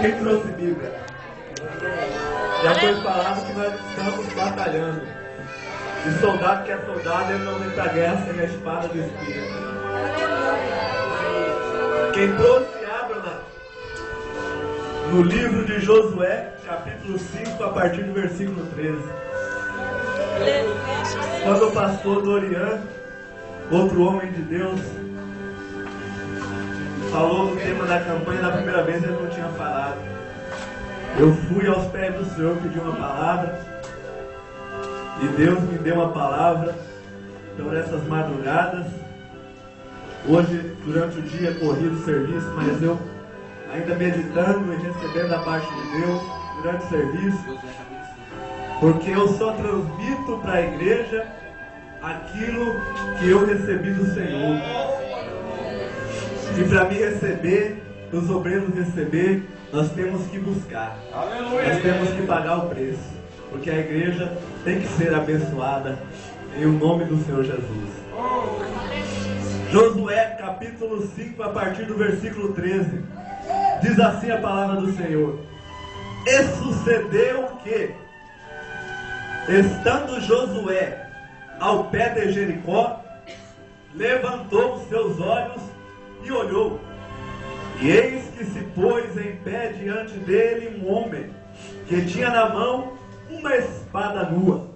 Quem trouxe Bíblia? Já foi falado que nós estamos batalhando. E soldado que é soldado, ele não vem pra guerra sem a espada do Espírito. Quem trouxe, abra no livro de Josué, capítulo 5, a partir do versículo 13. Quando o pastor Dorian, outro homem de Deus, falou do tema da campanha, da primeira vez ele não tinha falado. Eu fui aos pés do Senhor pedir uma palavra, e Deus me deu uma palavra. Então nessas madrugadas, hoje durante o dia corri do serviço, mas eu ainda meditando e recebendo a parte de Deus durante o serviço, porque eu só transmito para a igreja aquilo que eu recebi do Senhor. E para me receber, os obreiros receber, nós temos que buscar. Aleluia. Nós temos que pagar o preço. Porque a igreja tem que ser abençoada em o nome do Senhor Jesus. Josué capítulo 5, a partir do versículo 13. Diz assim a palavra do Senhor: E sucedeu que, estando Josué ao pé de Jericó, levantou os seus olhos e olhou, e eis que se pôs em pé diante dele um homem, que tinha na mão uma espada nua.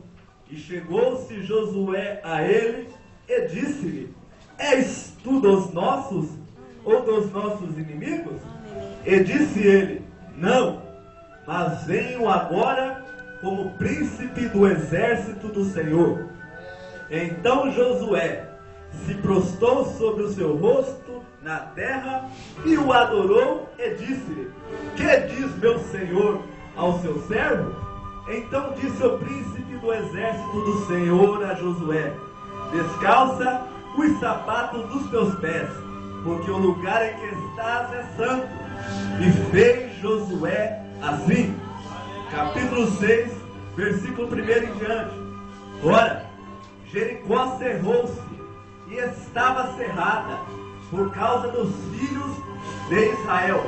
E chegou-se Josué a ele e disse-lhe: És tu dos nossos ou dos nossos inimigos? E disse ele: Não, mas venho agora como príncipe do exército do Senhor. Então Josué se prostrou sobre o seu rosto na terra e o adorou e disse-lhe: Que diz meu senhor ao seu servo? Então disse o príncipe do exército do Senhor a Josué: Descalça os sapatos dos teus pés, porque o lugar em que estás é santo. E fez Josué assim. Capítulo 6, versículo 1 em diante. Ora, Jericó cerrou-se e estava cerrada por causa dos filhos de Israel.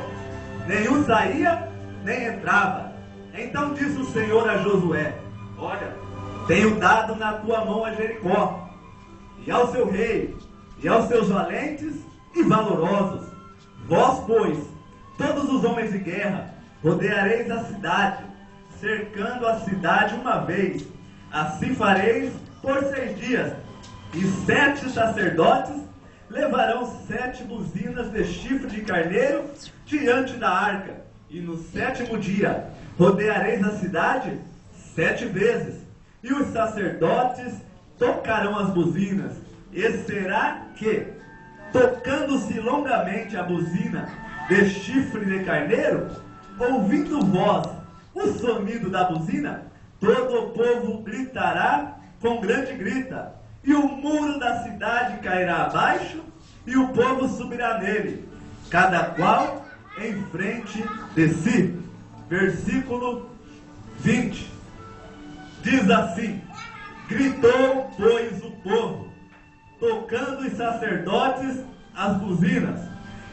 Nenhum saía, nem entrava. Então disse o Senhor a Josué: Olha, tenho dado na tua mão a Jericó, e ao seu rei, e aos seus valentes e valorosos. Vós, pois, todos os homens de guerra, rodeareis a cidade, cercando a cidade uma vez. Assim fareis por 6 dias. E 7 sacerdotes levarão 7 buzinas de chifre de carneiro diante da arca. E no 7º dia rodeareis a cidade 7 vezes. E os sacerdotes tocarão as buzinas. E será que, tocando-se longamente a buzina de chifre de carneiro, ouvindo voz o sonido da buzina, todo o povo gritará com grande grita, e o muro da cidade cairá abaixo, e o povo subirá nele, cada qual em frente de si. Versículo 20. Diz assim: Gritou, pois, o povo, tocando os sacerdotes as buzinas.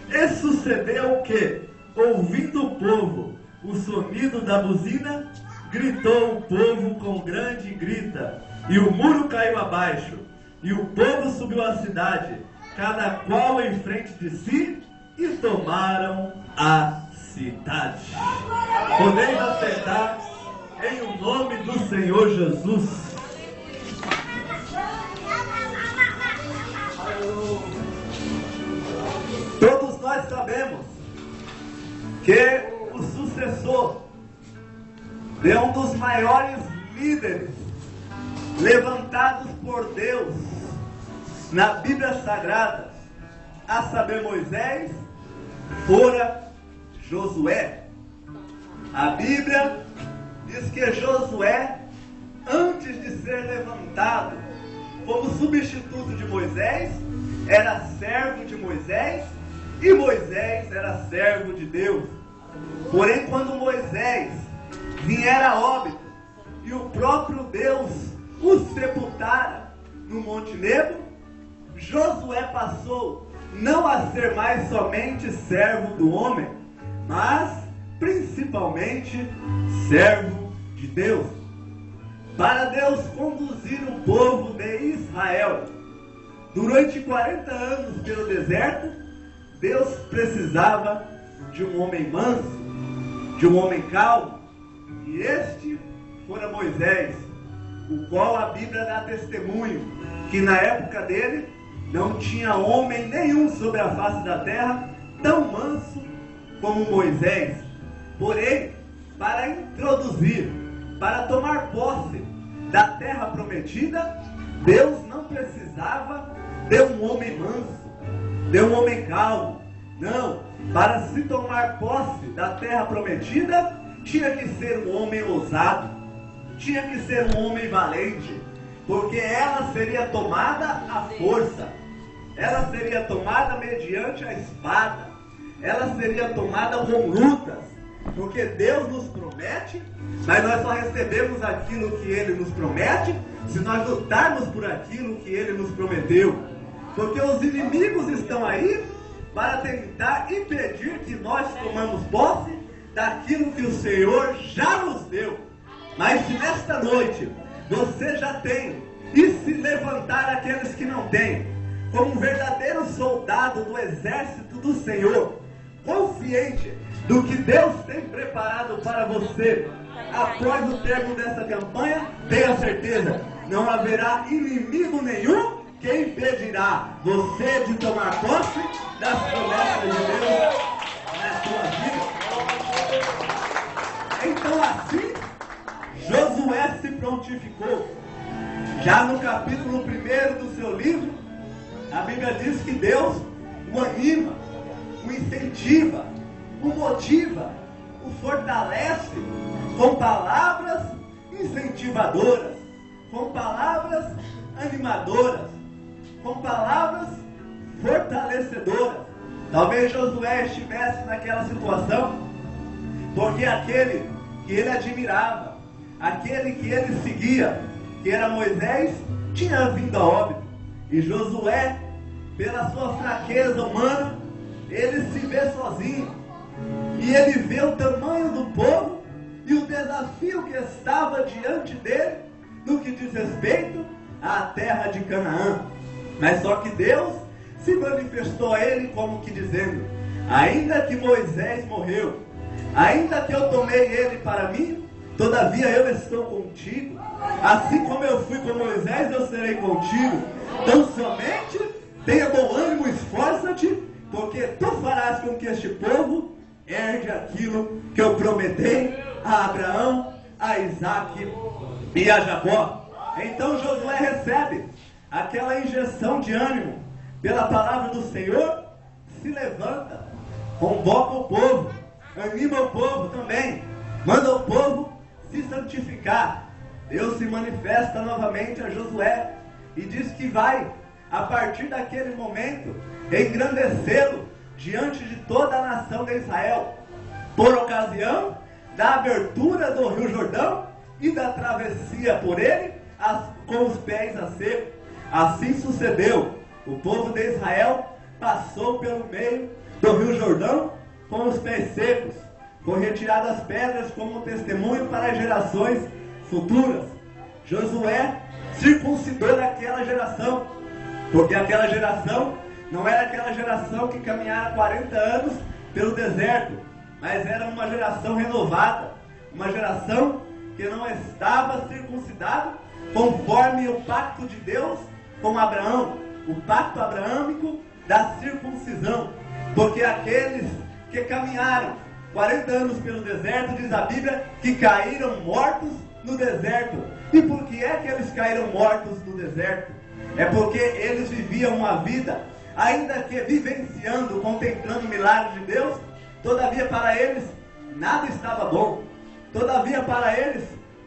E sucedeu que, ouvindo o povo o sonido da buzina, gritou o povo com grande grita, e o muro caiu abaixo, e o povo subiu à cidade, cada qual em frente de si, e tomaram a cidade. Podeis aceitar em o nome do Senhor Jesus. Todos nós sabemos que o sucessor de um dos maiores líderes levantados por Deus na Bíblia Sagrada, a saber Moisés, fora Josué. A Bíblia diz que Josué, antes de ser levantado como substituto de Moisés, era servo de Moisés, e Moisés era servo de Deus. Porém, quando Moisés viera a óbito e o próprio Deus o sepultara no Monte Nebo, Josué passou não a ser mais somente servo do homem, mas principalmente servo de Deus. Para Deus conduzir o povo de Israel durante 40 anos pelo deserto, Deus precisava de um homem manso, de um homem calmo, e este fora Moisés, o qual a Bíblia dá testemunho que na época dele não tinha homem nenhum sobre a face da terra tão manso como Moisés. Porém, para introduzir, para tomar posse da terra prometida, Deus não precisava de um homem manso, de um homem calmo. Não, para se tomar posse da terra prometida, tinha que ser um homem ousado, tinha que ser um homem valente, porque ela seria tomada à força, ela seria tomada mediante a espada, ela seria tomada com lutas, porque Deus nos promete, mas nós só recebemos aquilo que Ele nos promete se nós lutarmos por aquilo que Ele nos prometeu, porque os inimigos estão aí para tentar impedir que nós tomamos posse daquilo que o Senhor já nos deu. Mas se nesta noite você já tem, e se levantar aqueles que não têm, como um verdadeiro soldado do exército do Senhor, confiante do que Deus tem preparado para você, após o término dessa campanha, tenha certeza, não haverá inimigo nenhum que impedirá você de tomar posse das promessas de Deus na sua vida. Então assim, Josué se prontificou. Já no capítulo 1 do seu livro, a Bíblia diz que Deus o anima, o incentiva, o motiva, o fortalece com palavras incentivadoras, com palavras animadoras, com palavras fortalecedoras. Talvez Josué estivesse naquela situação porque aquele que ele admirava, aquele que ele seguia, que era Moisés, tinha vindo a óbito. E Josué, pela sua fraqueza humana, ele se vê sozinho. E ele vê o tamanho do povo e o desafio que estava diante dele no que diz respeito à terra de Canaã. Mas só que Deus se manifestou a ele como que dizendo: ainda que Moisés morreu, ainda que eu tomei ele para mim, todavia eu estou contigo. Assim como eu fui com Moisés, eu serei contigo. Então somente tenha bom ânimo, esforça-te, porque tu farás com que este povo herde aquilo que eu prometei a Abraão, a Isaque e a Jacó. Então Josué recebe aquela injeção de ânimo pela palavra do Senhor, se levanta, convoca o povo, anima o povo também, manda o povo se santificar. Deus se manifesta novamente a Josué e diz que vai, a partir daquele momento, engrandecê-lo diante de toda a nação de Israel, por ocasião da abertura do Rio Jordão e da travessia por ele com os pés a seco. Assim sucedeu. O povo de Israel passou pelo meio do Rio Jordão com os pés secos, com retiradas pedras como testemunho para as gerações futuras. Josué circuncidou aquela geração, porque aquela geração não era aquela geração que caminhara 40 anos pelo deserto, mas era uma geração renovada, uma geração que não estava circuncidada conforme o pacto de Deus com Abraão, o pacto abraâmico da circuncisão. Porque aqueles que caminharam 40 anos pelo deserto, diz a Bíblia, que caíram mortos no deserto. E por que é que eles caíram mortos no deserto? É porque eles viviam uma vida, ainda que vivenciando, contemplando o milagre de Deus, todavia para eles nada estava bom. Todavia para eles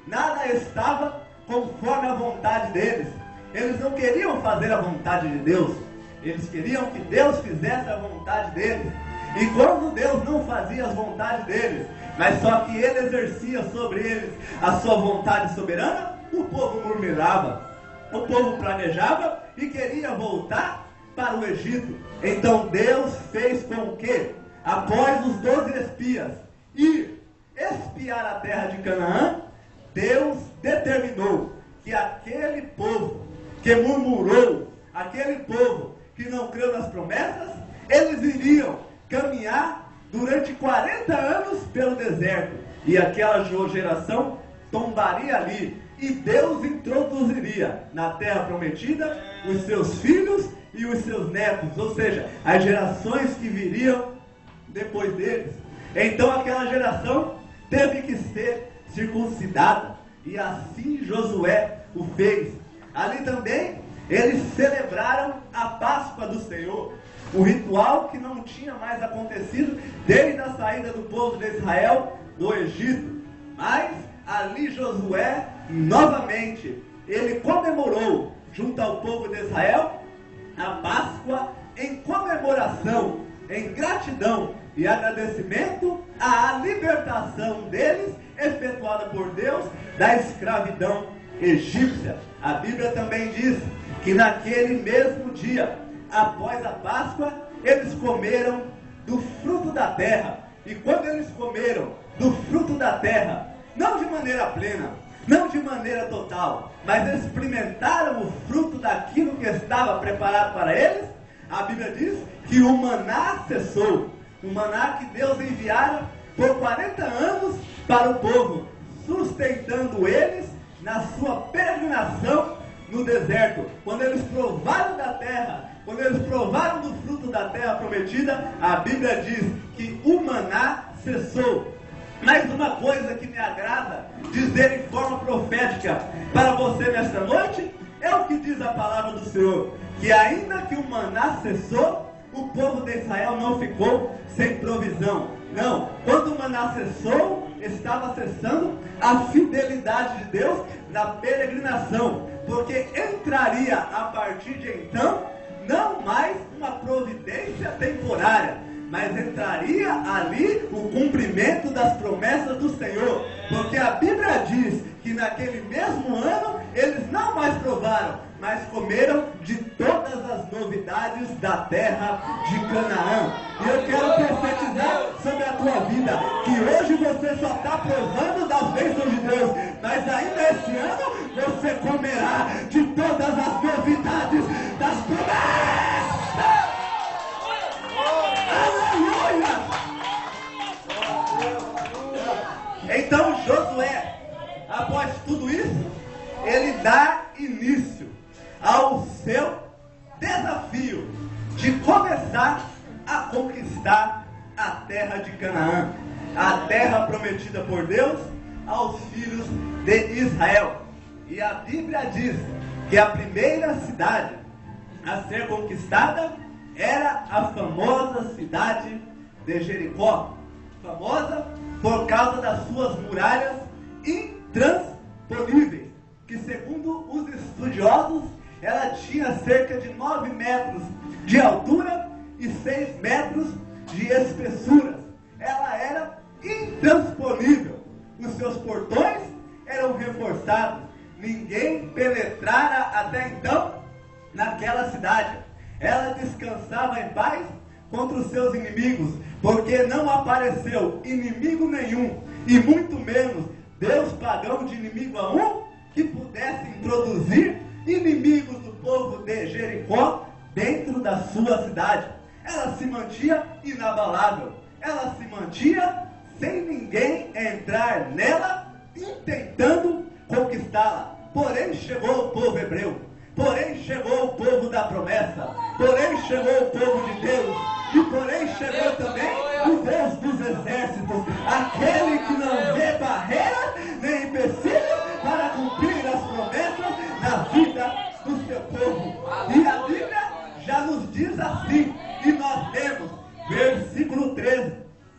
nada estava conforme a vontade deles. Eles não queriam fazer a vontade de Deus, eles queriam que Deus fizesse a vontade deles. E quando Deus não fazia as vontades deles, mas só que Ele exercia sobre eles a sua vontade soberana, o povo murmurava, o povo planejava e queria voltar para o Egito. Então Deus fez com que, após os 12 espias ir confiar a terra de Canaã, Deus determinou que aquele povo que murmurou, aquele povo que não creu nas promessas, eles iriam caminhar durante 40 anos pelo deserto, e aquela geração tombaria ali, e Deus introduziria na terra prometida os seus filhos e os seus netos, ou seja, as gerações que viriam depois deles. Então aquela geração teve que ser circuncidada, e assim Josué o fez. Ali também eles celebraram a Páscoa do Senhor, o ritual que não tinha mais acontecido desde a saída do povo de Israel do Egito. Mas ali Josué, novamente, ele comemorou junto ao povo de Israel a Páscoa em comemoração, em gratidão e agradecimento à libertação deles, efetuada por Deus, da escravidão egípcia. A Bíblia também diz que naquele mesmo dia, após a Páscoa, eles comeram do fruto da terra. E quando eles comeram do fruto da terra, não de maneira plena, não de maneira total, mas experimentaram o fruto daquilo que estava preparado para eles, a Bíblia diz que o maná cessou. O maná que Deus enviara por 40 anos para o povo, sustentando eles na sua peregrinação no deserto. Quando eles provaram da terra, quando eles provaram do fruto da terra prometida, a Bíblia diz que o maná cessou. Mas uma coisa que me agrada dizer em forma profética para você nesta noite, é o que diz a palavra do Senhor, que ainda que o maná cessou, o povo de Israel não ficou sem provisão. Não, quando o maná cessou, estava cessando a fidelidade de Deus na peregrinação, porque entraria a partir de então, não mais uma providência temporária, mas entraria ali o cumprimento das promessas do Senhor, porque a Bíblia diz que naquele mesmo ano, eles não mais provaram, mas comeram de todas as novidades da terra de Canaã. E eu quero profetizar sobre a tua vida, que hoje você só está provando das bênçãos de Deus, mas ainda esse ano você comerá de todas as novidades das promessas. Aleluia! Então Josué, após tudo isso, ele dá início ao seu desafio de começar a conquistar a terra de Canaã, a terra prometida por Deus aos filhos de Israel. E a Bíblia diz que a primeira cidade a ser conquistada era a famosa cidade de Jericó, famosa por causa das suas muralhas intransponíveis, que segundo os estudiosos, ela tinha cerca de 9 metros de altura e 6 metros de espessura. Ela era intransponível. Os seus portões eram reforçados. Ninguém penetrara até então naquela cidade. Ela descansava em paz contra os seus inimigos, porque não apareceu inimigo nenhum, e muito menos Deus pagão de inimigo algum, que pudesse introduzir inimigos do povo de Jericó dentro da sua cidade. Ela se mantinha inabalável, ela se mantinha sem ninguém entrar nela, tentando conquistá-la. Porém chegou o povo hebreu, porém chegou o povo da promessa, porém chegou o povo de Deus, e porém chegou também o Deus dos exércitos, aquele que não vê barreiras nem empecilhos para cumprir as promessas na vida do seu povo. E a Bíblia já nos diz assim, e nós temos versículo 13.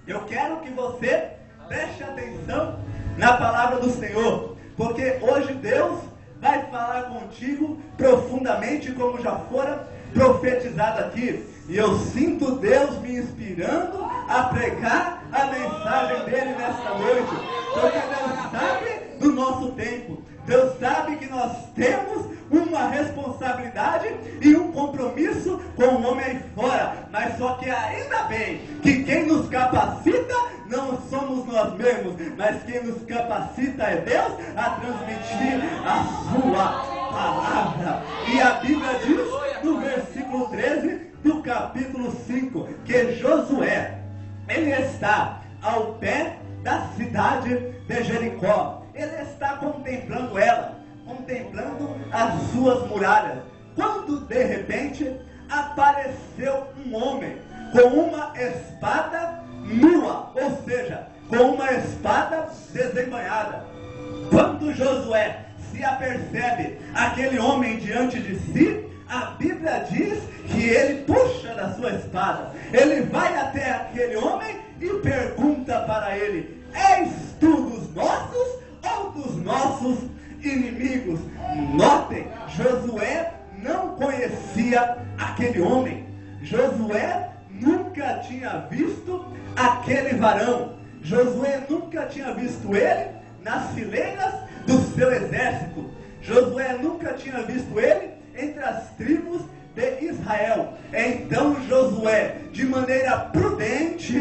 Eu quero que você preste atenção na palavra do Senhor, porque hoje Deus vai falar contigo profundamente, como já fora profetizado aqui. E eu sinto Deus me inspirando a pregar a mensagem dele nesta noite, porque Deus sabe do nosso tempo. Deus sabe que nós temos uma responsabilidade e um compromisso com o homem aí fora. Mas só que ainda bem que quem nos capacita não somos nós mesmos, mas quem nos capacita é Deus a transmitir a sua palavra. E a Bíblia diz no versículo 13 do capítulo 5 que Josué, ele está ao pé da cidade de Jericó. Ele está contemplando ela, contemplando as suas muralhas, quando de repente apareceu um homem com uma espada nua, ou seja, com uma espada desembainhada. Quando Josué se apercebe aquele homem diante de si, a Bíblia diz que ele puxa da sua espada, ele vai até aquele homem e pergunta para ele: és tu dos nossos ou dos nossos inimigos? Notem, Josué não conhecia aquele homem. Josué nunca tinha visto aquele varão. Josué nunca tinha visto ele nas fileiras do seu exército. Josué nunca tinha visto ele entre as tribos de Israel. Então Josué, de maneira prudente,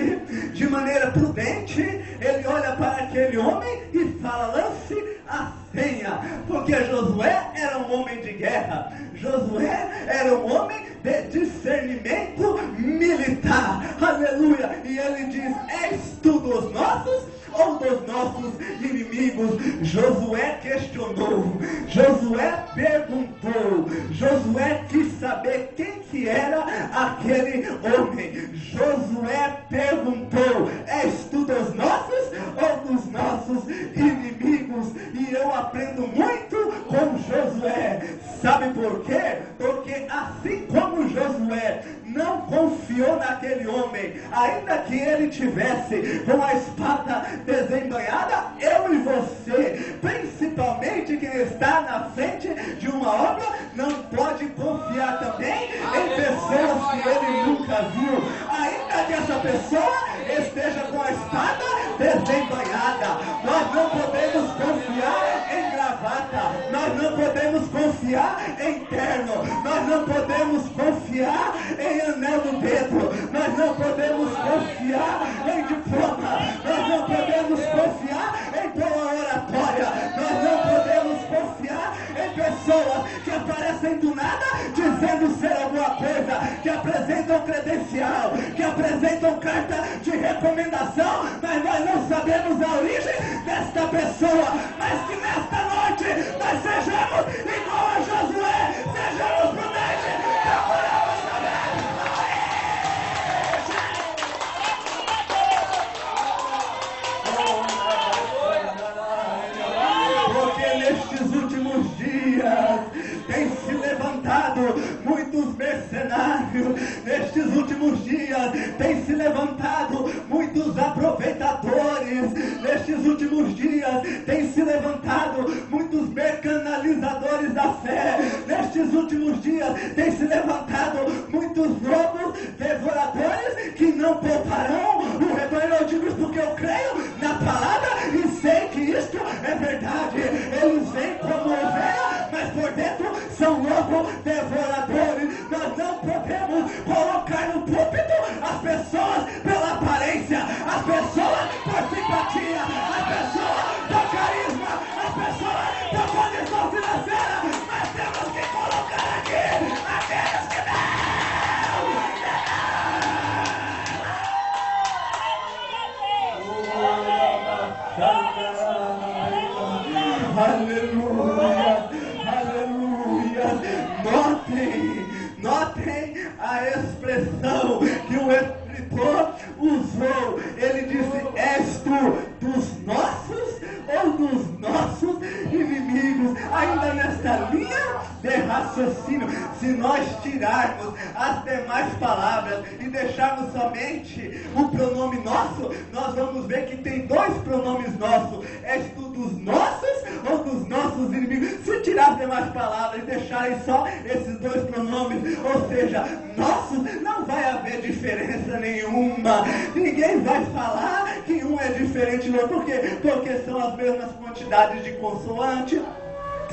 ele olha para aquele homem e fala: lance a senha, porque Josué era um homem de guerra. Josué era um homem de discernimento militar. Aleluia. E ele diz: és tu dos nossos ou dos nossos inimigos? Josué questionou, Josué perguntou, Josué quis saber quem que era aquele homem. Josué perguntou: és tu dos nossos ou dos nossos inimigos? E eu aprendo muito com Josué. Sabe por quê? Porque assim como Josué não confiou naquele homem, ainda que ele tivesse com a espada desembainhada, eu e você, principalmente quem está na frente de uma obra, não pode confiar também em pessoas que ele nunca viu, ainda que essa pessoa esteja com a espada desembainhada. Nós não podemos confiar em gravata, nós não podemos confiar em terno, nós não podemos confiar em anel no dedo, nós não podemos confiar em diploma, nós não podemos confiar em boa oratória, nós não podemos confiar em pessoas que aparecem do nada dizendo ser alguma coisa, que apresentam credencial, que apresentam carta de recomendação, mas nós não sabemos a origem desta pessoa. Mas que nesta noite nós sejamos igual a Josué, sejamos prudentes, procuramos saber. Porque nestes últimos dias tem se levantado muitos mercenários, nestes últimos dias tem se levantado muitos aproveitadores, nestes últimos dias tem se levantado muitos mercantilizadores da fé, nestes últimos dias tem se levantado muitos lobos devoradores que não pouparão o rebanho. Eu digo isso porque eu creio na palavra e sei que isto é verdade. Eles vêm como ovelha, mas por dentro são lobos devoradores. Nós não podemos colocar no púlpito as pessoas pela aparência, as pessoas por simpatia, as pessoas por carisma, as pessoas por condição financeira, mas temos que colocar aqui aqueles que aleluia, aleluia. Notem a expressão que o escritor usou. Ele disse: és tu dos nossos ou dos nossos inimigos? Ainda nesta linha de raciocínio, se nós tirarmos as demais palavras e deixarmos somente o pronome nosso, nós vamos ver que tem dois pronomes nossos: és tu dos nossos ou dos nossos inimigos? Se tirar as demais palavras e deixarem só esses dois pronomes, ou seja, nossos, não vai haver diferença nenhuma. Ninguém vai falar que um é diferente do outro. Por quê? Porque são as mesmas quantidades de consoante,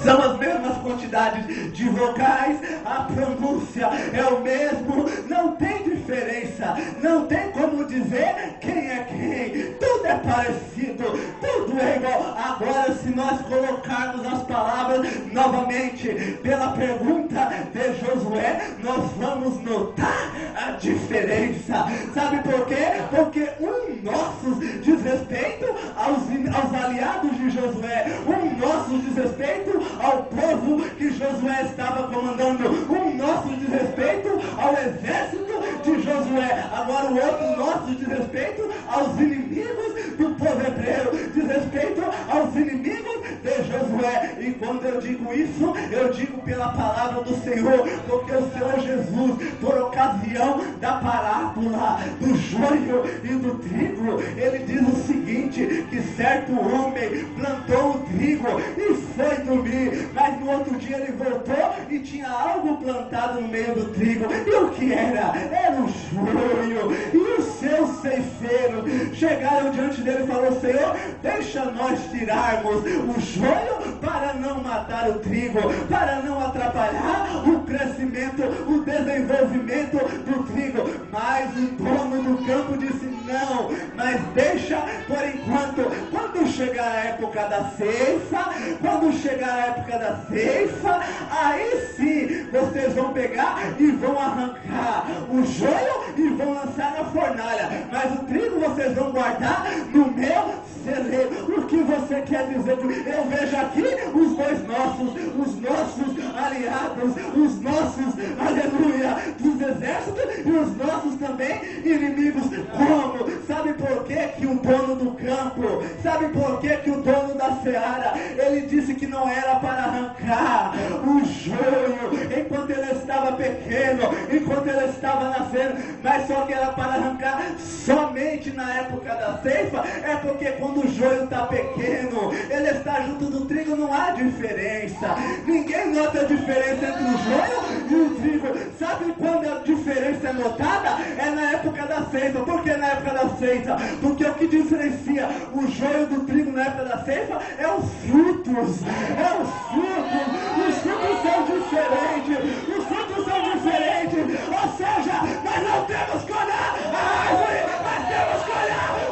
São as mesmas quantidades de vogais, a pronúncia é o mesmo, não tem diferença, não tem como dizer quem é quem, tudo é parecido, tudo é igual. Agora, se nós colocarmos as palavras novamente pela pergunta de Josué, nós vamos notar a diferença. Sabe por quê? Porque nossos diz respeito aos aliados de Josué, nossos diz respeito ao povo que Josué estava comandando, nosso diz respeito ao exército de Josué. Agora o outro nosso diz respeito aos inimigos do povo hebreu, diz respeito aos inimigos de Josué. E quando eu digo isso, eu digo pela palavra do Senhor, porque o Senhor Jesus, por ocasião da parábola do joio e do trigo, ele diz o seguinte, que certo homem plantou o trigo e foi dormir, mas no outro dia ele voltou e tinha algo plantado no meio do trigo. E o que era? Era o joio. E os seus ceifeiros chegaram diante dele e falaram: Senhor, deixa nós tirarmos o joio para não matar o trigo, para não atrapalhar o crescimento, o desenvolvimento do trigo. Mas o dono do campo disse: não, mas deixa por enquanto. Quando chegar a época da ceifa, aí sim vocês vão pegar e vão arrancar o joio e vão lançar na fornalha, mas o trigo vocês vão guardar no meu celeiro. O que você quer dizer? Eu vejo aqui os nossos aliados, os nossos, aleluia, dos exércitos e os nossos também inimigos. Como? Sabe por que o dono do campo, sabe por que o dono da seara, ele disse que não era para arrancar o joio enquanto ele estava pequeno, enquanto ele estava nascendo, mas só que era para arrancar somente na época da ceifa? É porque quando o joio está pequeno, ele está junto do trigo, não há diferença. Ninguém nota a diferença entre o joio e o trigo. Sabe quando a diferença é notada? É na época da ceifa. Por que na época da ceifa? Porque o que diferencia o joio do trigo na época da ceifa é os frutos. Os frutos são diferentes. Ou seja, nós não temos que olhar a árvore, mas temos que olhar o fruto.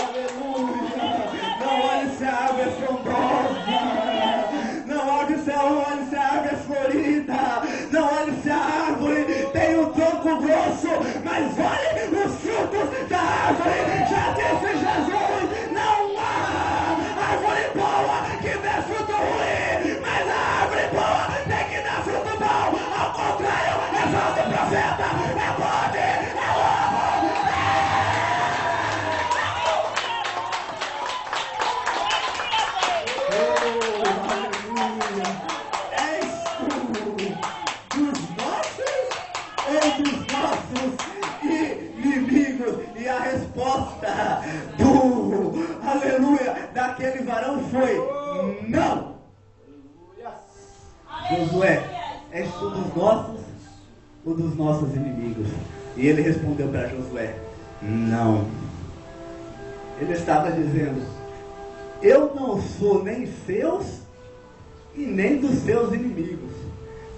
Aleluia. Não olhe se a árvore é frondosa, não olhe se a árvore é florida, não olhe se a árvore tem um tronco grosso, mas olhe os frutos da árvore. Já disse Jesus: não há árvore boa que dê fruto ruim, mas a árvore boa tem que dar fruto bom. Ao contrário, é falso profeta, é bode, é louco. Dos nossos inimigos. E a resposta daquele varão foi: não. Josué, és tu dos nossos ou dos nossos inimigos? E ele respondeu para Josué: não. Ele estava dizendo: eu não sou nem seus e nem dos seus inimigos.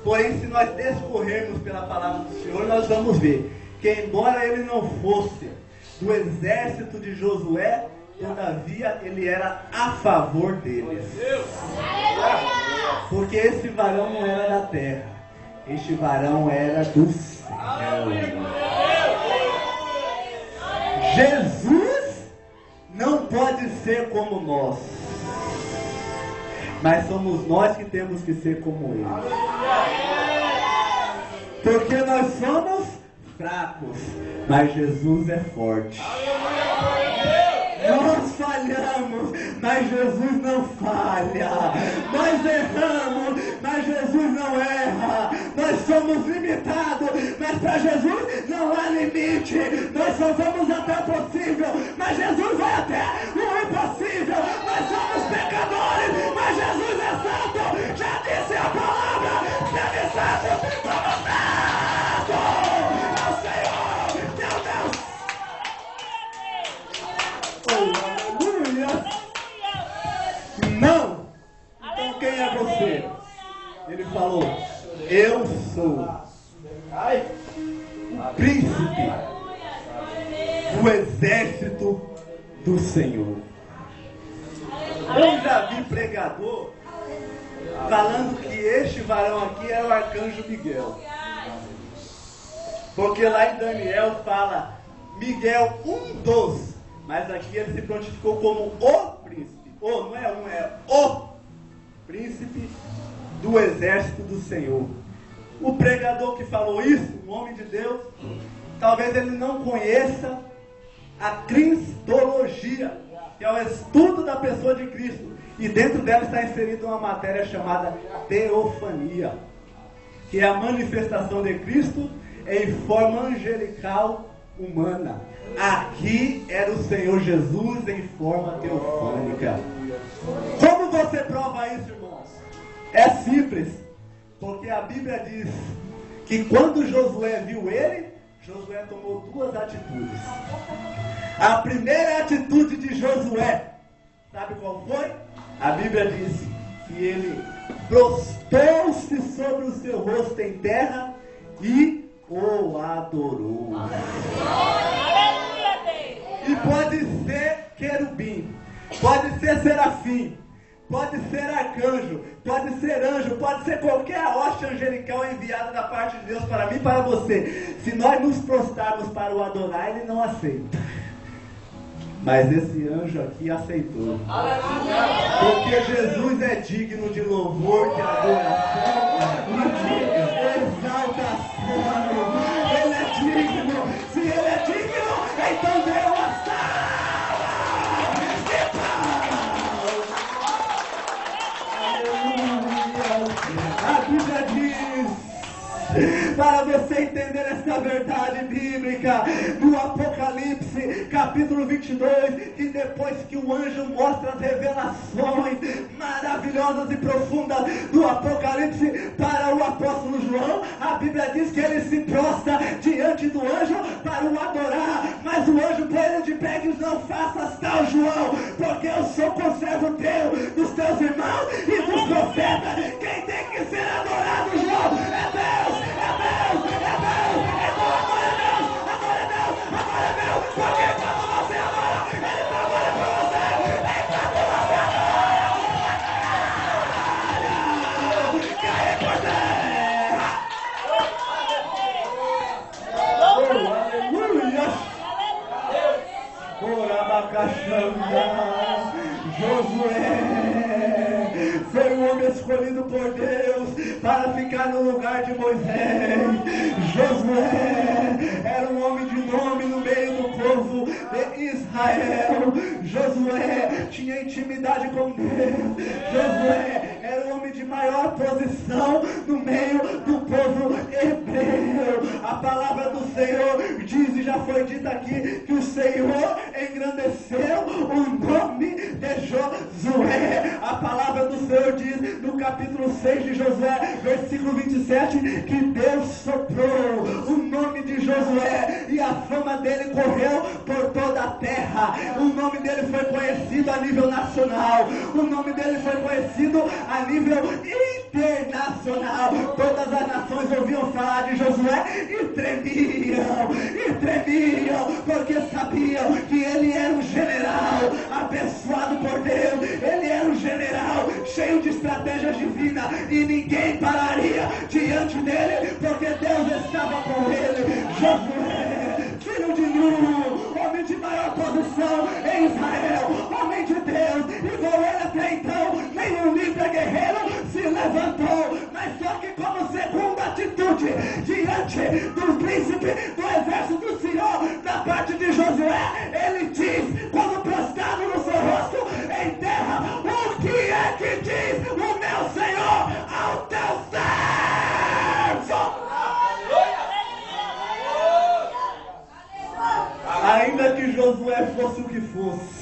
Porém, se nós descorrermos pela palavra do Senhor, nós vamos ver que, embora ele não fosse do exército de Josué, todavia ele era a favor deles. Porque esse varão não era da terra, este varão era do céu. Jesus não pode ser como nós, mas somos nós que temos que ser como ele. Porque nós somos fracos, mas Jesus é forte. Nós falhamos, mas Jesus não falha. Nós erramos, mas Jesus não erra. Nós somos limitados, mas para Jesus não há limite. Nós só vamos até o possível, mas Jesus vai até o impossível. Nós somos pecadores, mas Jesus é santo. Já disse a palavra: sede santo como santo ao Senhor, teu Deus. eu sou o príncipe do exército do Senhor. Eu já vi pregador falando que este varão aqui é o arcanjo Miguel. Porque lá em Daniel fala Miguel, um dos, mas aqui ele se prontificou como o príncipe. Não é um, é o príncipe do exército do Senhor. O pregador que falou isso, um homem de Deus, talvez ele não conheça a cristologia, que é o estudo da pessoa de Cristo. E dentro dela está inserida uma matéria chamada teofania, que é a manifestação de Cristo em forma angelical humana. Aqui era o Senhor Jesus em forma teofânica. Como você prova isso, irmãos? É simples, porque a Bíblia diz que quando Josué viu ele, Josué tomou duas atitudes. A primeira atitude de Josué, sabe qual foi? A Bíblia diz que ele prostrou-se sobre o seu rosto em terra e o adorou. E pode ser querubim, pode ser serafim, pode ser arcanjo, pode ser anjo, pode ser qualquer hoste angelical enviada da parte de Deus para mim e para você. Se nós nos prostrarmos para o adorar, ele não aceita. Mas esse anjo aqui aceitou. Porque Jesus é digno de louvor, de adoração e de exaltação. Ele é digno. Se ele é digno, então dê uma salva de palmas. A Bíblia diz, para você entender essa verdade bíblica, no Apocalipse, capítulo 22, que depois que o anjo mostra as revelações maravilhosas e profundas do Apocalipse para o apóstolo João, a Bíblia diz que ele se prostra diante do anjo para o adorar, mas o anjo põe ele de pé e diz: não faças tal, João, porque eu sou conservo teu, dos teus irmãos e dos profetas. Quem tem que ser adorado, João, é Deus. Porque quando você adora, ele trabalha para você. Enquanto você adora, cai por terra. Aleluia. Orabacaxanga. Josué foi um homem escolhido por Deus para ficar no lugar de Moisés. Josué era um homem de nome no meio do povo de Israel. Josué tinha intimidade com Deus. Josué era um homem de maior posição no meio do povo hebreu. A palavra do Senhor diz, e já foi dita aqui, que o Senhor engrandeceu o nome de Josué. A palavra do Senhor diz no capítulo 6 de Josué, versículo 27, que Deus soprou o nome de Josué e a fama dele correu por toda a terra. O nome dele foi conhecido a nível nacional, o nome dele foi conhecido a nível internacional. Todas as nações ouviam falar de Josué e tremiam, porque sabiam que ele era um general abençoado por Deus. Ele era um general cheio de estratégias divinas e ninguém pararia diante dele, porque Deus estava com ele. Josué, filho de Nun, homem de maior posição em Israel, homem de Deus, igual ele até então, nenhum líder guerreiro se levantou, mas só que como segunda atitude diante do príncipe do exército do Senhor, da parte de Josué, ele diz, quando prostrado no seu rosto em terra: o que é que diz o meu Senhor ao teu servo? Ainda que Josué fosse o que fosse,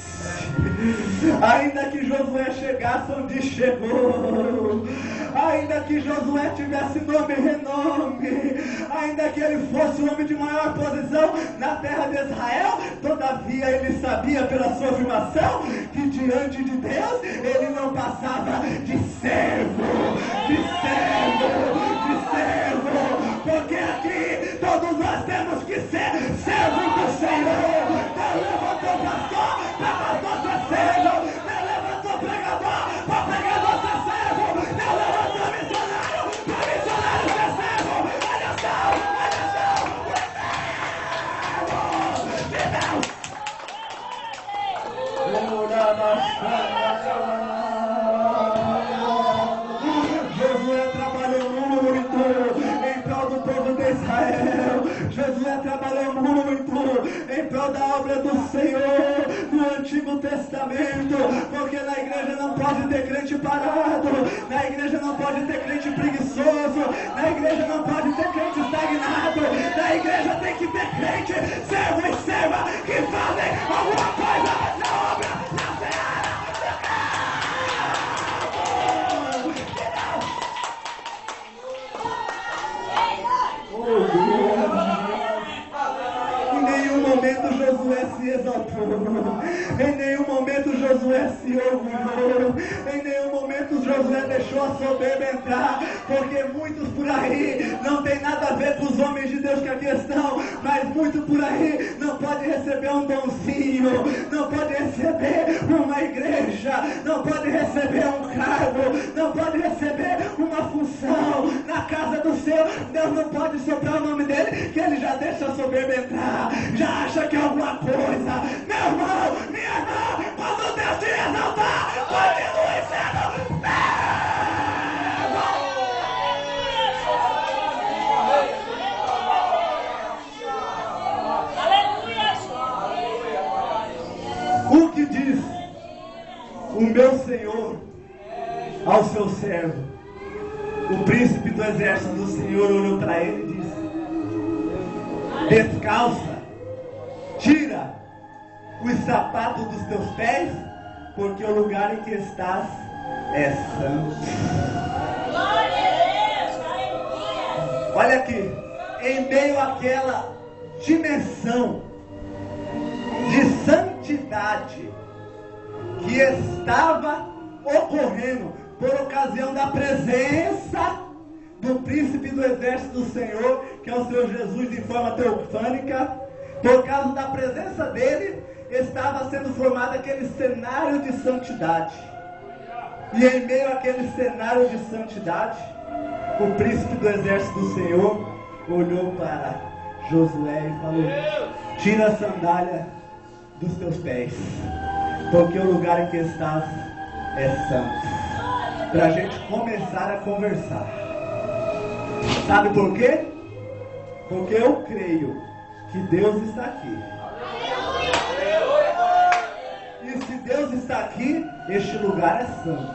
ainda que Josué chegasse onde chegou, ainda que Josué tivesse nome e renome, ainda que ele fosse o homem de maior posição na terra de Israel, todavia ele sabia pela sua afirmação que diante de Deus ele não passava de servo, de servo, de servo. Josué trabalhou muito em prol da obra do Senhor no Antigo Testamento, porque na igreja não pode ter crente parado, na igreja não pode ter crente preguiçoso, na igreja não pode ter crente estagnado, na igreja tem que ter crente, servo e serva, que fazem alguma coisa na obra, na seara. Em nenhum momento Josué se exaltou, em nenhum momento Josué se orgulhou, em nenhum momento Josué deixou a soberba entrar, porque muitos por aí não tem nada a ver com os homens de Deus que aqui estão, mas muito por aí não pode receber um donzinho, não pode receber uma igreja, não pode receber um cargo, não pode receber uma função na casa do Senhor. Deus não pode soprar o nome dele, que ele já deixa a soberba entrar, já acha que é alguma coisa. Meu irmão, minha irmã, quando Deus te exaltar, continue sendo o que diz o meu Senhor ao seu servo? O príncipe do exército do Senhor olhou para ele e disse: descalça, tira os sapatos dos teus pés, porque o lugar em que estás é santo. Olha aqui, em meio àquela dimensão de santidade que estava ocorrendo por ocasião da presença do príncipe do exército do Senhor, que é o Senhor Jesus em forma teofânica, por causa da presença dele, estava sendo formado aquele cenário de santidade. E em meio àquele cenário de santidade, o príncipe do exército do Senhor olhou para Josué e falou: tira a sandália dos teus pés, porque o lugar em que estás é santo. Para a gente começar a conversar. Sabe por quê? Porque eu creio que Deus está aqui. E se Deus está aqui, este lugar é santo.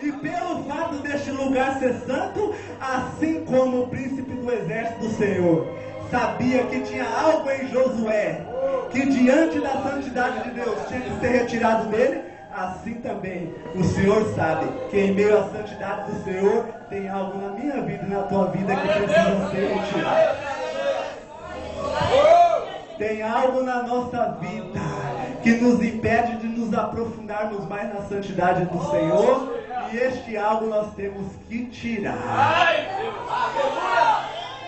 E pelo fato deste lugar ser santo, assim como o príncipe do exército do Senhor sabia que tinha algo em Josué que diante da santidade de Deus tinha que ser retirado dele, assim também o Senhor sabe que em meio à santidade do Senhor tem algo na minha vida e na tua vida que precisa ser retirado. Tem algo na nossa vida que nos impede de nos aprofundarmos mais na santidade do Senhor, e este algo nós temos que tirar.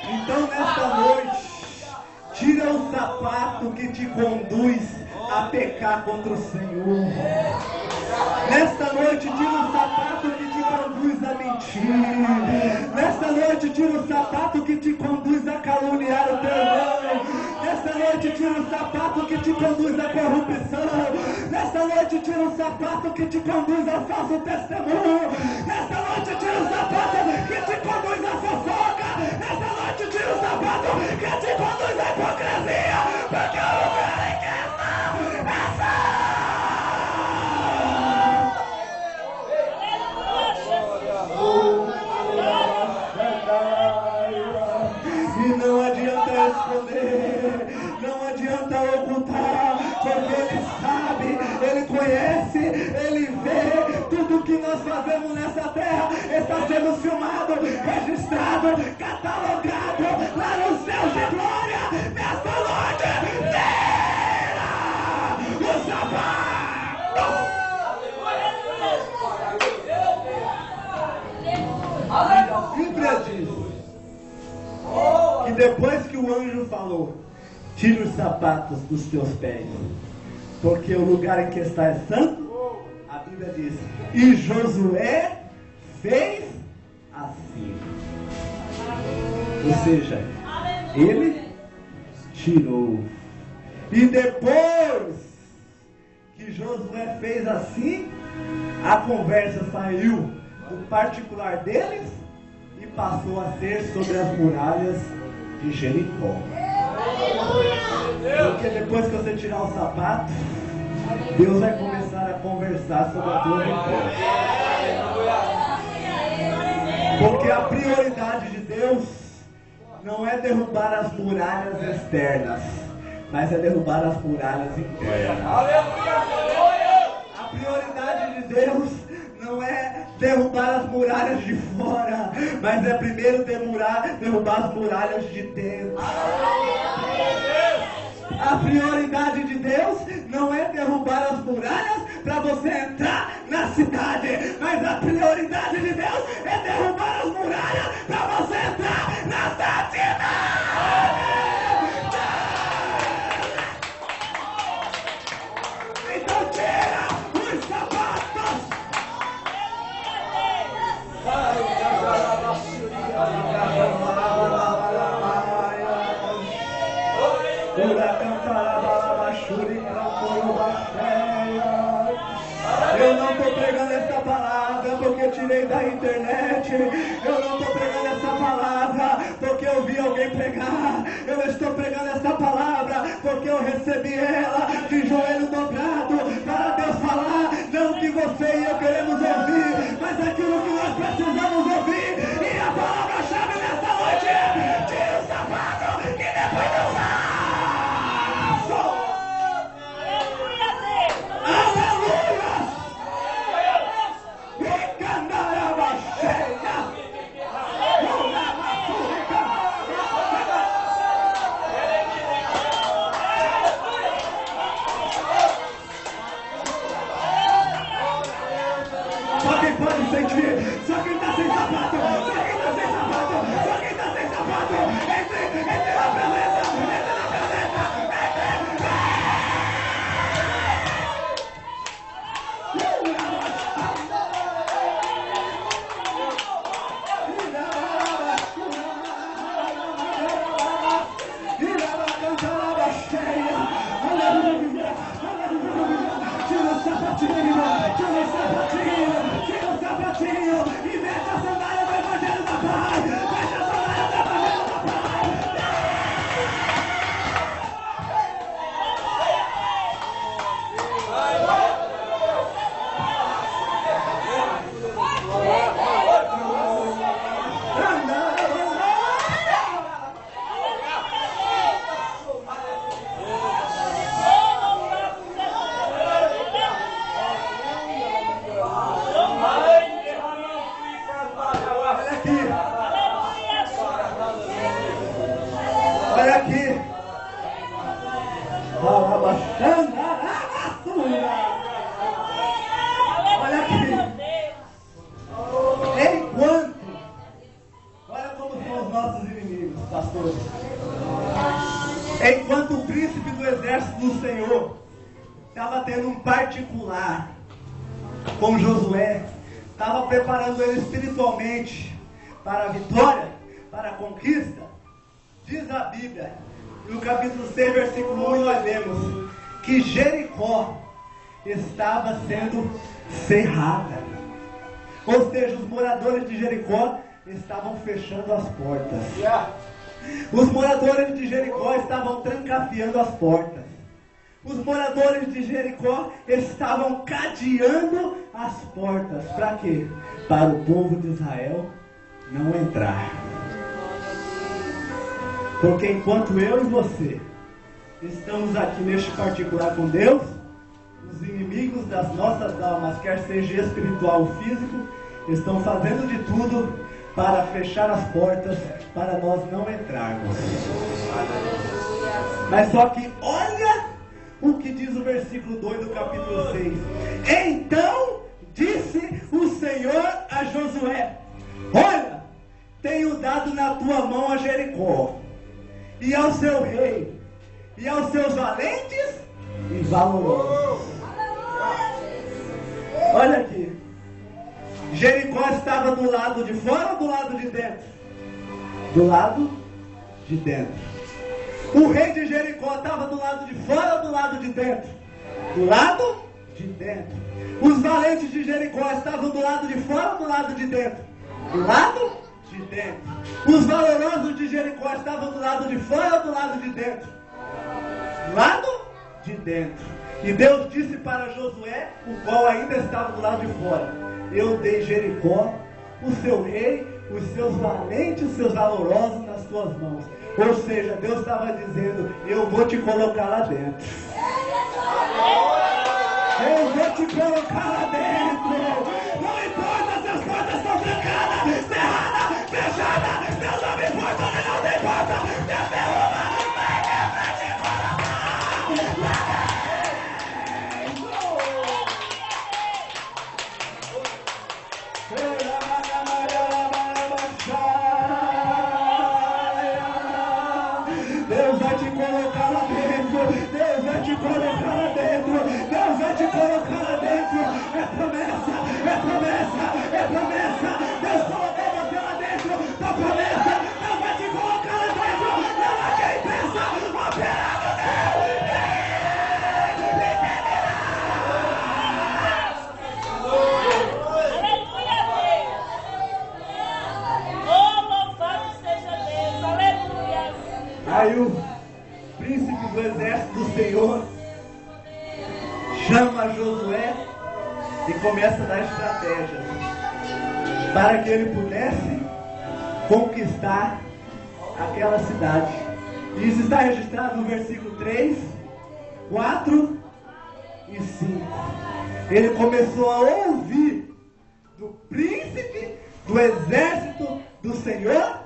Então nesta noite, tira o sapato que te conduz a pecar contra o Senhor. Nesta noite, tira o sapato que te conduz a mentir. Nesta noite, tira o sapato que te conduz a caluniar o teu irmão. Nesta noite, tira o sapato que te conduz à corrupção. Nesta noite, tira o sapato que te conduz ao falso testemunho. Nesta noite, tira o sapato que te conduz à fofoca. Nesta noite, tira o sapato que te conduz à hipocrisia. Porque o lugar em que está é santo. E não adianta esconder, não adianta ocultar, porque ele sabe, ele conhece, ele vê. Tudo que nós fazemos nessa terra está sendo filmado, registrado, catalogado lá nos céus de glória. Nesta noite, tira o sapato. A Bíblia diz que depois que o anjo falou: tira os sapatos dos teus pés, porque o lugar em que está é santo, a Bíblia diz: e Josué fez assim. Ou seja, ele tirou. E depois que Josué fez assim, a conversa saiu do particular deles e passou a ser sobre as muralhas de Jericó. Porque depois que você tirar o sapato, Deus vai começar a conversar sobre a tua vitória. Porque a prioridade de Deus não é derrubar as muralhas externas, mas é derrubar as muralhas internas. A prioridade de Deus não é derrubar as muralhas de fora, mas é primeiro derrubar as muralhas de dentro. A prioridade de Deus não é derrubar as muralhas para você entrar na cidade, mas a prioridade de Deus é derrubar as muralhas para você entrar na santidade. Então tira os sapatos. Eu não estou pregando essa palavra porque eu tirei da internet. Eu não estou pregando essa palavra porque eu vi alguém pregar. Eu estou pregando essa palavra porque eu recebi ela de joelho dobrado para Deus falar. Não que você e eu queremos ouvir, mas aquilo que nós precisamos ouvir. E a palavra-chave nessa noite é: tira o sapato que depois eu faço. Só quem pode sentir, só quem está sem sapato, só quem está sem sapato, só quem está sem sapato, entre na presença, entre na presença, tira o sapatinho e mete a sandália do Evangelho da Paz. Mete a sandália do Evangelho da Paz. Olha aqui. Olha aqui. Enquanto, olha como são os nossos inimigos, pastores. Enquanto o príncipe do exército do Senhor estava tendo um particular com Josué, estava preparando ele espiritualmente para a vitória, para a conquista. Diz a Bíblia, no capítulo 6, versículo 1, nós lemos que Jericó estava sendo cerrada. Ou seja, os moradores de Jericó estavam fechando as portas. Os moradores de Jericó estavam trancafiando as portas. Os moradores de Jericó estavam cadeando as portas. Para quê? Para o povo de Israel não entrar. Porque enquanto eu e você estamos aqui neste particular com Deus, os inimigos das nossas almas, quer seja espiritual ou físico, estão fazendo de tudo para fechar as portas, para nós não entrarmos. Mas só que olha o que diz o versículo 2 do capítulo 6. Então disse o Senhor a Josué: olha, tenho dado na tua mão a Jericó, e ao seu rei, e aos seus valentes e valorosos. Olha aqui. Jericó estava do lado de fora ou do lado de dentro? Do lado de dentro. O rei de Jericó estava do lado de fora ou do lado de dentro? Do lado de dentro. Os valentes de Jericó estavam do lado de fora ou do lado de dentro? Do lado de dentro. Os valorosos de Jericó estavam do lado de fora ou do lado de dentro? Do lado de dentro. E Deus disse para Josué, o qual ainda estava do lado de fora: eu dei Jericó, o seu rei, os seus valentes, os seus valorosos nas tuas mãos. Ou seja, Deus estava dizendo: eu vou te colocar lá dentro. Eu vou te colocar lá dentro. Não importa se as portas estão trancadas, cerradas, fechadas, Deus não me importa, não te importa. Deus derruba, vai Deus te colocar. Deus vai te colocar lá dentro. Deus vai te colocar lá dentro. Deus vai te colocar lá dentro. É promessa, é promessa, é promessa. Deus colocou você lá dentro. Da promessa, Deus vai te colocar lá dentro. Não há quem pensa operando Deus. Aí o príncipe do exército do Senhor chama Josué e começa a dar estratégias para que ele pudesse conquistar aquela cidade. Isso está registrado no versículo 3, 4 e 5. Ele começou a ouvir do príncipe do exército do Senhor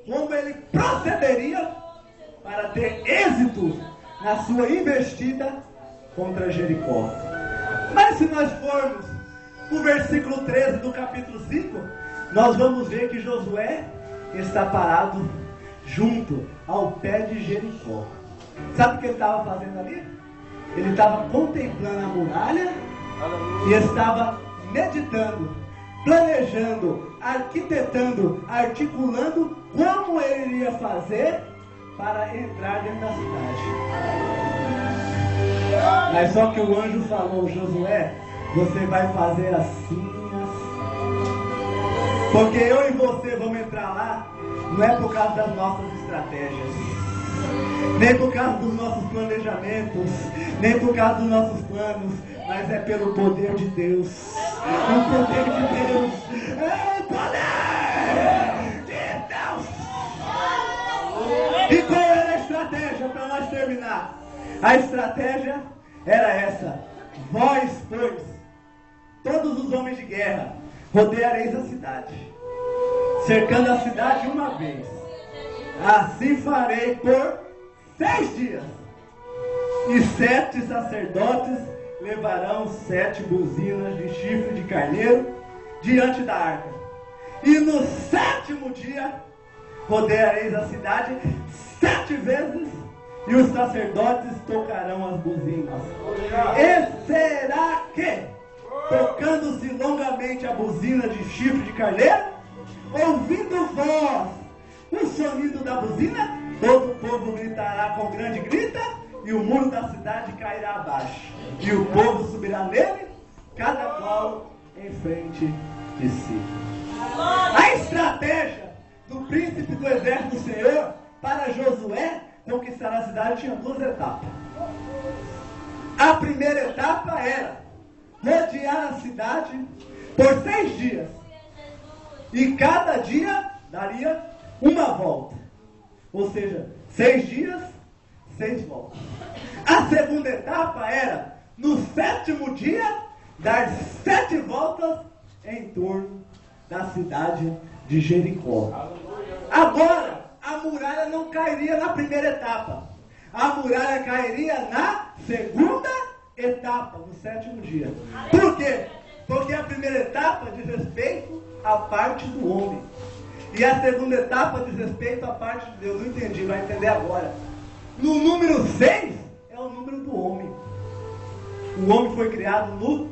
como ele procederia para ter êxito na sua investida contra Jericó. Mas se nós formos no versículo 13 do capítulo 5, nós vamos ver que Josué está parado junto ao pé de Jericó. Sabe o que ele estava fazendo ali? Ele estava contemplando a muralha e estava meditando, planejando, arquitetando, articulando como ele iria fazer para entrar dentro da cidade. Mas só que o anjo falou: Josué, você vai fazer assim. Porque eu e você vamos entrar lá, não é por causa das nossas estratégias, nem por causa dos nossos planejamentos, nem por causa dos nossos planos, mas é pelo poder de Deus. O poder de Deus é o poder de Deus. E qual era a estratégia para nós terminar? A estratégia era essa: vós, pois, todos os homens de guerra, rodeareis a cidade, cercando a cidade uma vez. Assim farei por 6 dias. E 7 sacerdotes levarão 7 buzinas de chifre de carneiro diante da arca. E no 7º dia rodeareis a cidade 7 vezes, e os sacerdotes tocarão as buzinas. E será que, tocando-se longamente a buzina de chifre de carneiro, ouvindo voz o sonido da buzina, todo o povo gritará com grande grita, e o muro da cidade cairá abaixo, e o povo subirá nele, cada qual em frente de si. A estratégia do príncipe do exército do Senhor para Josué conquistar a cidade tinha 2 etapas. A primeira etapa era rodear a cidade por 6 dias, e cada dia daria uma volta, ou seja, 6 dias, 6 voltas. A segunda etapa era, no 7º dia, dar 7 voltas em torno da cidade de Jericó. Agora, a muralha não cairia na primeira etapa. A muralha cairia na segunda etapa, no 7º dia. Por quê? Porque a primeira etapa diz respeito à parte do homem, e a segunda etapa diz respeito à parte de Deus. Não entendi, vai entender agora. No número 6 é o número do homem. O homem foi criado no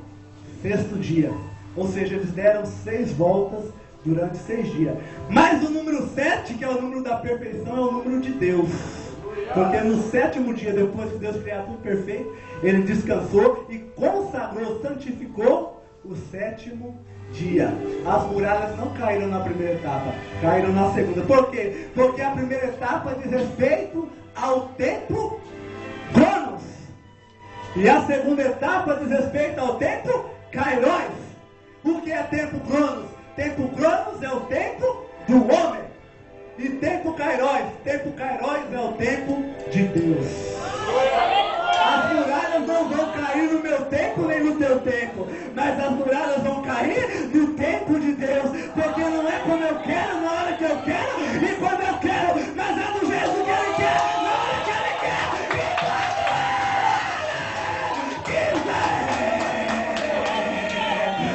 6º dia, ou seja, eles deram 6 voltas durante 6 dias. Mas o número 7, que é o número da perfeição, é o número de Deus. Porque no 7º dia, depois que Deus criou tudo perfeito, Ele descansou e consagrou, santificou o sétimo dia. As muralhas não caíram na primeira etapa, caíram na segunda. Por quê? Porque a primeira etapa diz respeito ao tempo Cronos. E a segunda etapa diz respeito ao tempo Kairos. O que é tempo Cronos? Tempo Cronos é o tempo do homem. E tempo Kairos é o tempo de Deus. As muralhas não vão cair no meu tempo nem no teu tempo, mas as muralhas vão cair no tempo de Deus, porque não é como eu quero, na hora que eu quero e quando eu quero, mas é do jeito que Ele quer, na hora que Ele quer e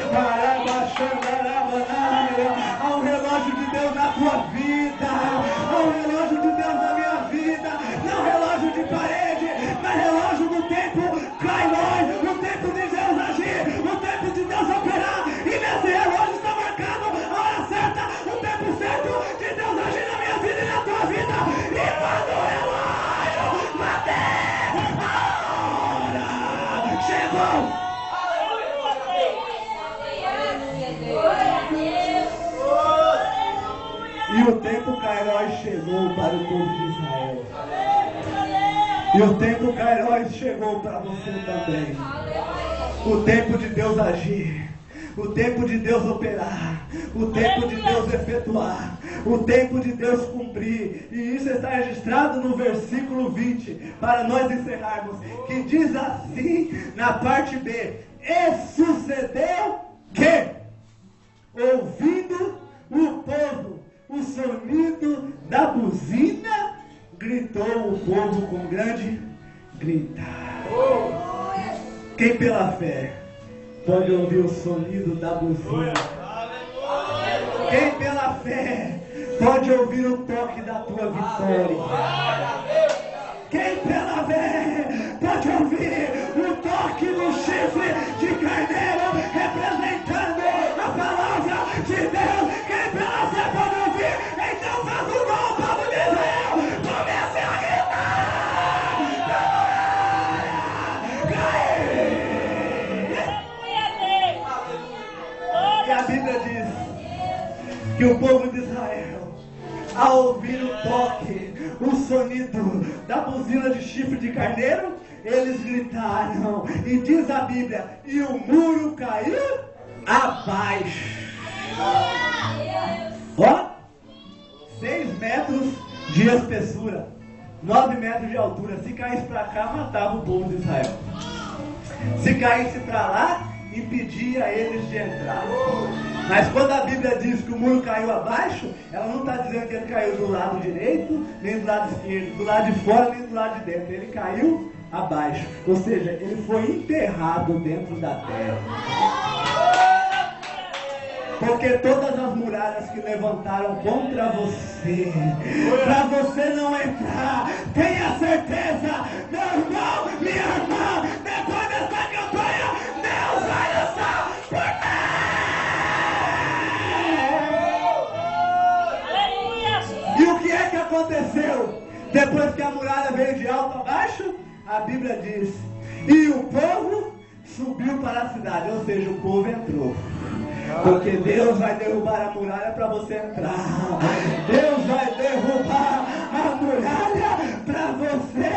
quando há um relógio de Deus na tua vida, há um relógio de Deus na minha vida, não relógio de parede, mas relógio do tempo Kairos, o tempo de Deus agir, o tempo de Deus operar, e nesse relógio está marcado a hora certa, o tempo certo de Deus agir na minha vida e na tua vida, e quando o relógio bater, a hora chegou. E o tempo Kairos chegou para o povo de Israel. E o tempo Kairos chegou para você também. O tempo de Deus agir. O tempo de Deus operar. O tempo de Deus efetuar. O tempo de Deus cumprir. E isso está registrado no versículo 20. Para nós encerrarmos. Que diz assim na parte B. E sucedeu que, ouvindo o povo o sonido da buzina, gritou o povo com grande gritar. Quem pela fé pode ouvir o sonido da buzina? Quem pela fé pode ouvir o toque da tua vitória? Quem pela fé pode ouvir o toque do chifre de carneiro representando a palavra de Deus? Quem pela fé pode ouvir? Então faz o gol, povo de Israel! Comece a gritar! E a Bíblia diz que o povo de Israel, ao ouvir o toque, o sonido da buzina de chifre de carneiro, eles gritaram, e diz a Bíblia, e o muro caiu abaixo. Ó, 6 metros de espessura, 9 metros de altura. Se caísse para cá, matava o povo de Israel. Se caísse para lá, impedia eles de entrar. Mas quando a Bíblia diz que o muro caiu abaixo, ela não está dizendo que ele caiu do lado direito, nem do lado esquerdo, do lado de fora, nem do lado de dentro. Ele caiu abaixo. Ou seja, ele foi enterrado dentro da terra. Porque todas as muralhas que levantaram contra você, para você não entrar, tenha certeza, meu irmão, minha irmã, depois dessa campanha, Deus vai lançar por mim. E o que é que aconteceu? Depois que a muralha veio de alto a baixo, a Bíblia diz, e o povo subiu para a cidade, ou seja, o povo entrou. Porque Deus vai derrubar a muralha para você entrar. Deus vai derrubar a muralha para você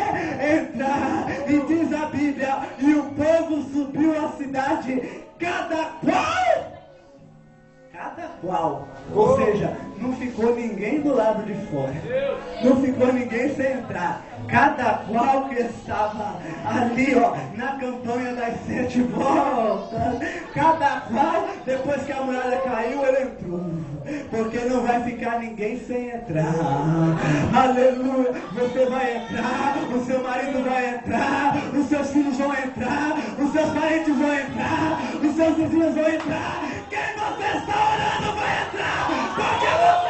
entrar. E diz a Bíblia, e o povo subiu à cidade, cada qual. Ou seja, não ficou ninguém do lado de fora. Não ficou ninguém sem entrar. Cada qual que estava ali, ó, na campanha das 7 voltas. Cada qual, depois que a muralha caiu, ele entrou. Porque não vai ficar ninguém sem entrar. Aleluia. Você vai entrar, o seu marido vai entrar, os seus filhos vão entrar, os seus parentes vão entrar, os seus vizinhos vão entrar. Quem você está orando vai entrar. Porque você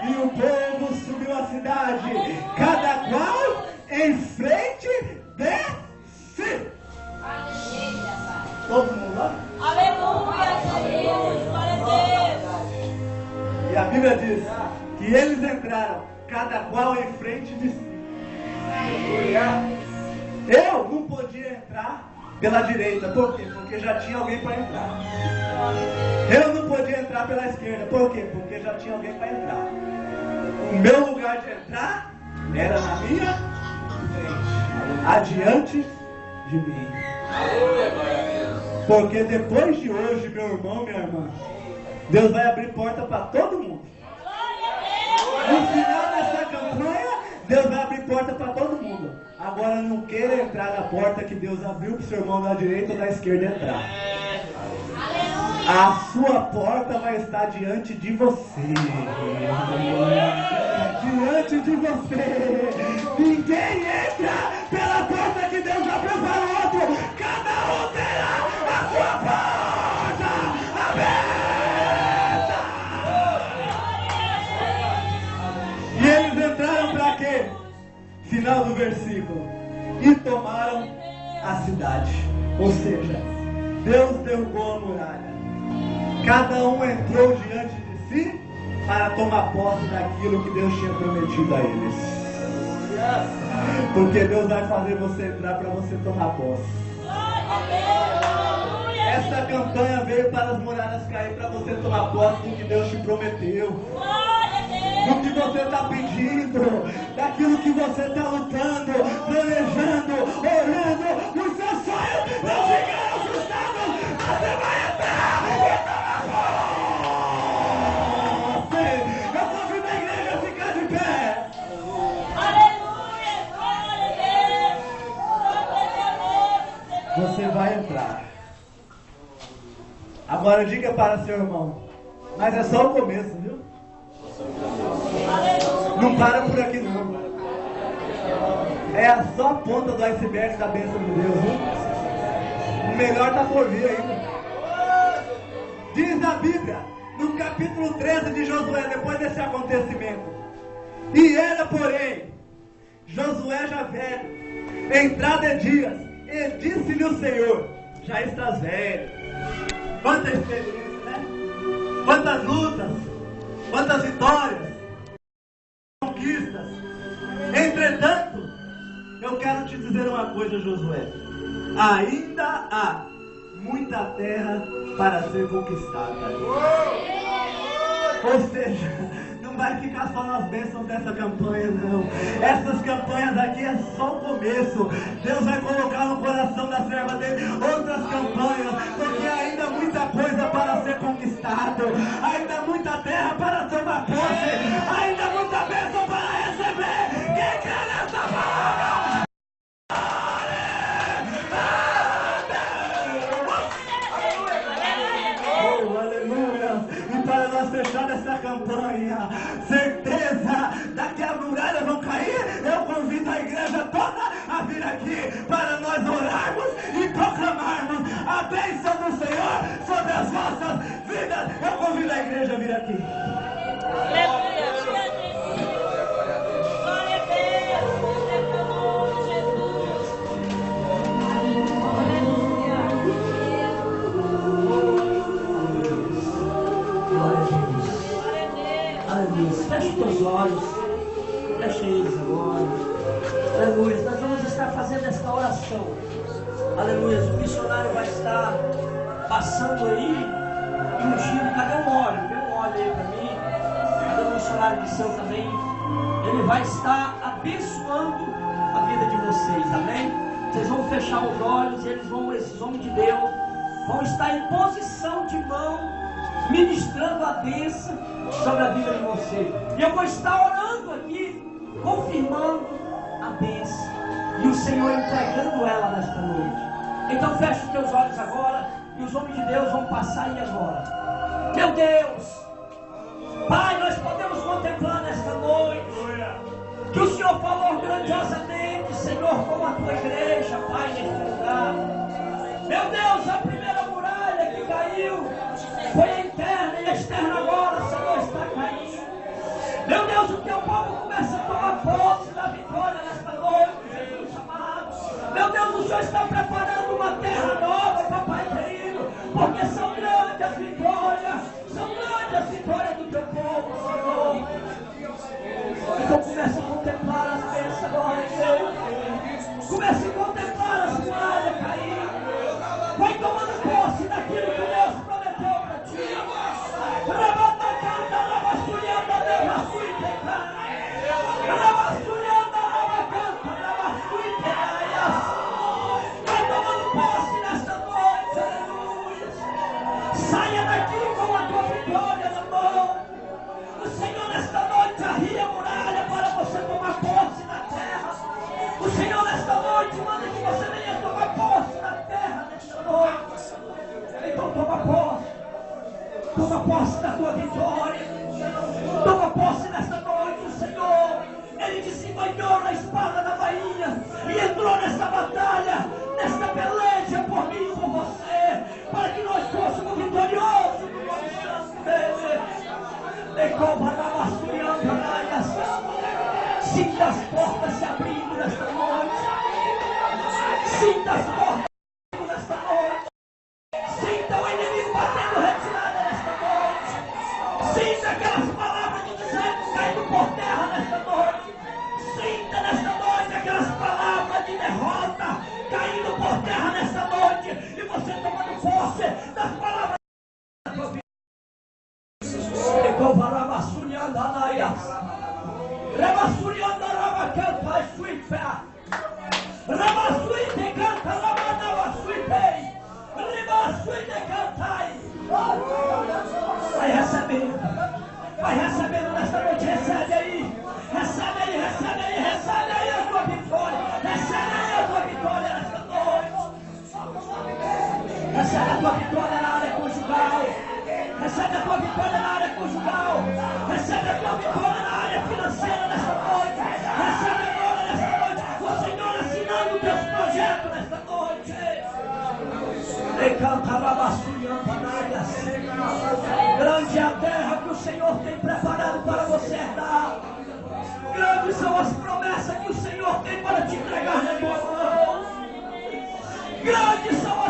e o povo subiu a cidade, cada qual em frente de si. Todo mundo lá? Aleluia, Jesus, glória a Deus. E a Bíblia diz E eles entraram, cada qual em frente de si. Eu não podia entrar pela direita. Por quê? Porque já tinha alguém para entrar. Eu não podia entrar pela esquerda. Por quê? Porque já tinha alguém para entrar. O meu lugar de entrar era na minha frente, adiante de mim. Porque depois de hoje, meu irmão, minha irmã, Deus vai abrir porta para todo mundo. No final dessa campanha, Deus vai abrir porta para todo mundo. Agora não queira entrar na porta que Deus abriu para o seu irmão da direita ou da esquerda entrar. A sua porta vai estar diante de você. Diante de você. Ninguém entra pela porta que Deus abriu para o outro. Cada um terá a sua porta aberta. E eles entraram para quê? Final do versículo. E tomaram a cidade. Ou seja, Deus derrubou a muralha. Cada um entrou diante de si para tomar posse daquilo que Deus tinha prometido a eles. Porque Deus vai fazer você entrar para você tomar posse. Essa campanha veio para as muralhas cair, para você tomar posse do que Deus te prometeu. Do que você está pedindo, daquilo que você está lutando, planejando, orando, os seus sonhos não ficarão frustrados. Você vai entrar e tomar posse. Eu convido a igreja a ficar de pé. Aleluia, glória a Deus. Você vai entrar. Agora diga para seu irmão, mas é só o começo, viu? Não para por aqui não. É só a ponta do iceberg da bênção de Deus, viu? O melhor está por vir ainda. Diz a Bíblia, no capítulo 13 de Josué, depois desse acontecimento: e era, porém, Josué já velho, entrada de dias, e disse-lhe o Senhor: já estás velho. Quanta experiência, né? Quantas lutas, quantas vitórias, conquistas. Entretanto, eu quero te dizer uma coisa, Josué: ainda há muita terra para ser conquistada. Ou seja, não vai ficar só nas bênçãos dessa campanha, não. Essas campanhas aqui é só o começo. Deus vai colocar no coração da serva dele outras campanhas, porque ainda há muita coisa para ser conquistado, ainda há muita terra para tomar posse, ainda há muita bênção para receber. Quem crê nessa palavra? Oh, aleluia! E para nós fechar essa campanha, certeza daqui as muralhas vão cair, eu convido a igreja toda a vir aqui para nós orarmos e proclamarmos a bênção do Senhor sobre as vossas vidas. Eu convido a igreja a vir aqui. Aleluia, glória a Deus. Glória a Deus. É o nome de Jesus. Aleluia. Glória a Deus. Glória a Deus. Aleluia. Feche os teus olhos. Feche eles agora. Aleluia. Nós vamos estar fazendo esta oração. Aleluia. O missionário vai estar passando aí e ungindo. Cadê o óleo? Dê um óleo aí para mim. Cadê o missionário de céu também? Ele vai estar abençoando a vida de vocês. Amém? Vocês vão fechar os olhos e esses homens de Deus vão estar em posição de mão, ministrando a bênção sobre a vida de vocês. E eu vou estar orando aqui, confirmando a bênção e o Senhor entregando ela nesta noite. Então feche os teus olhos agora e os homens de Deus vão passar aí agora. Meu Deus, Pai, nós podemos contemplar nesta noite que o Senhor falou grandiosamente, Senhor, com a tua igreja, Pai, neste lugar. Meu Deus, a primeira muralha que caiu foi a interna e a externa agora, Senhor, está caindo. Meu Deus, o teu povo começa a tomar posse da vitória nesta noite, Jesus amado. Meu Deus, o Senhor está preparando uma terra nova, papai querido, porque são grandes as vitórias do teu povo, Senhor. posse da tua vitória. Toma posse nesta noite, o Senhor. Ele desembanhou na espada da bainha e entrou nesta batalha, nesta peleja por mim e por você, para que nós fôssemos vitoriosos no nome santo dele. Sinta as portas se abrindo nesta noite. Sinta as portas se abrindo nesta noite. Sinta o inimigo batendo retirada nesta noite. Sinta aquelas palavras de desânimo caindo por terra nesta noite. Sinta nesta noite aquelas palavras de derrota caindo por terra nesta noite. E você tomando posse das palavras da sua vida. Vai recebendo nesta noite, recebe aí a tua vitória, recebe aí a tua vitória nesta noite, recebe a tua vitória na área conjugal, recebe a tua vitória na área conjugal, recebe a tua vitória na área financeira nesta noite, recebe agora nesta noite, o Senhor assinando os teus projetos nesta noite. Grande é a terra que o Senhor tem preparado para você herdar. Grandes são as promessas que o Senhor tem para te entregar na tua mão. Grandes são